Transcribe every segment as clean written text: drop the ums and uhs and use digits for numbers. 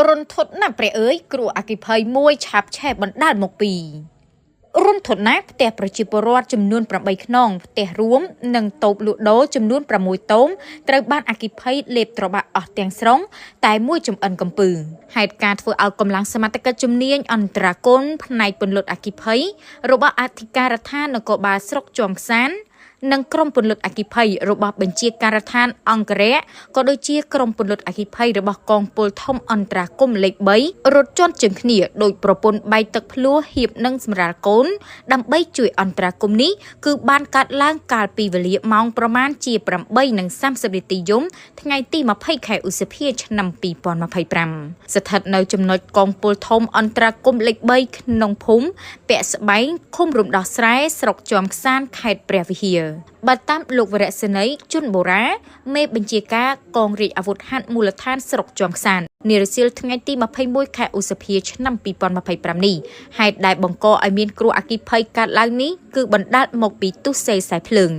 រុនធត់ណាព្រះអើយគ្រោះអគ្គិភ័យមួយឆាបឆេះបណ្ដាលមកពីរុនធត់ណាផ្ទះប្រជាពលរដ្ឋចំនួន8ខ្នងផ្ទះរួមនិងតូបលក់ដូរចំនួន6តូបត្រូវបានអគ្គិភ័យលេបត្របាក់អស់ទាំងស្រុងតែមួយចំអិនកំពឺហេតុការធ្វើឲ្យកម្លាំងសមត្ថកិច្ចជំនាញអន្តរាគមន៍ផ្នែកពន្លត់អគ្គិភ័យរបស់អធិការដ្ឋាននគរបាលស្រុកជាំខ្សាន្តនិងក្រុមពន្លត់អគ្គិភ័យរបស់បញ្ជាការដ្ឋានអង្គរៈក៏ដូចជាក្រុមពន្លត់អគ្គិភ័យរបស់កងពលធំអន្តរាគមន៍លេខ3រត់ជាន់ជើងគ្នាដោយប្រពន្ធបែកទឹកភ្លោះហៀបនឹងសម្រាលកូនដើម្បីជួយអន្តរាគមន៍នេះគឺបានកាត់ឡើងកាលពីវេលាម៉ោងប្រមាណជា8:30នាទីយប់ថ្ងៃទី20ខែឧសភាឆ្នាំ2025ស្ថិតនៅចំណុចកងពលធំអន្តរាគមន៍លេខ3ក្នុងភូមិពាក់ស្បែងឃុំរំដោះស្រែស្រុកជាំខ្សាន្តខេត្តព្រះវិហារបើតាមលោកវរៈសេនីជុនបូរ៉ាមេបញ្ជាការកងរាជអាវុធហត្ថមូលដ្ឋានស្រុកជាំខ្សាន្តនារសៀលថ្ងៃទី21ខែឧសភាឆ្នាំ2025នេះហេតុដែលបង្កឲ្យមានគ្រោះអគ្គិភ័យកើតឡើងនេះគឺបណ្ដាលមកពីទុស្សេខ្សែភ្លើង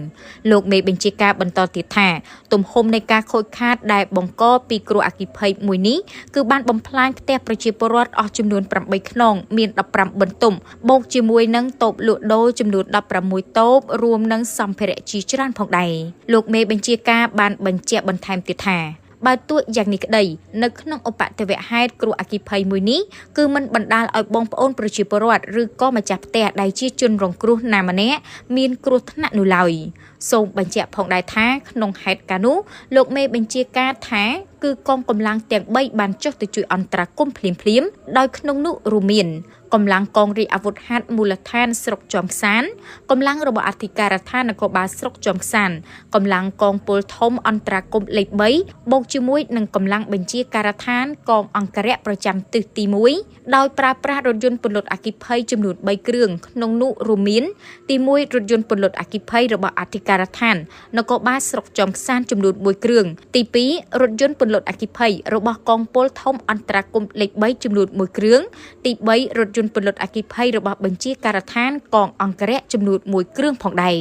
លោកមេបញ្ជាការបន្តទៀតថាទំហំនៃការខូចខាតដែលបង្កពីគ្រោះអគ្គិភ័យមួយនេះគឺបានបំផ្លាញផ្ទះប្រជាពលរដ្ឋអស់ចំនួន8ខ្នងមាន15បន្ទប់បូកជាមួយនឹងតូបលក់ដូរចំនួន16តូបរួមនឹងសម្ភារៈជាច្រើនផងដែរលោកមេបញ្ជាការបានបញ្ជាក់បន្ថែមទៀតថាបើទោះយ៉ាងនេះក្តីនៅក្នុងឧបទ្ទវហេតុគ្រោះអគ្គិភ័យមួយនេះគឺមិនបណ្ដាលឲ្យបងប្អូនប្រជាពលរដ្ឋឬក៏ម្ចាស់ផ្ទះដែលជាជនរងគ្រោះណាម្នាក់មានគ្រោះថ្នាក់នោះឡើយសូមបញ្ជាក់ផងដែរថាក្នុងហេតុការណ៍នោះលោកមេបញ្ជាការថាគឺកងកម្លាំងទាំង3បានចុះទៅជួយអន្តរាគមន៍ភ្លាមៗដោយក្នុងនោះរួមមានកម្លាំងកងរាជអាវុធហត្ថមូលដ្ឋានស្រុកជាំខ្សាន្តកម្លាំងរបស់អធិការដ្ឋាននគរបាលស្រុកជាំខ្សាន្តកម្លាំងកងពលធំអន្តរាគមន៍លេខ3បូកជាមួយនឹងកម្លាំងបញ្ជាការដ្ឋានកងអង្គរៈប្រចាំទិសទី1ដោយប្រើប្រាស់រថយន្តពន្លត់អគ្គិភ័យចំនួន3គ្រឿងក្នុងនោះរួមមានទី1រថយន្តពន្លត់អគ្គិភ័យរបស់អធិការដ្ឋាននគរបាលស្រុកជាំខ្សាន្តចំនួន1គ្រឿងទី2រថយន្តពន្លត់អគ្គិភ័យរបស់កងពលធំអន្តរាគមន៍លេខ3ចំនួន1គ្រឿងទី3រថយន្តពន្លត់អគ្គិភ័យរបស់បញ្ជាការដ្ឋានកងអង្គរៈចំនួន1គ្រឿងផងដែរ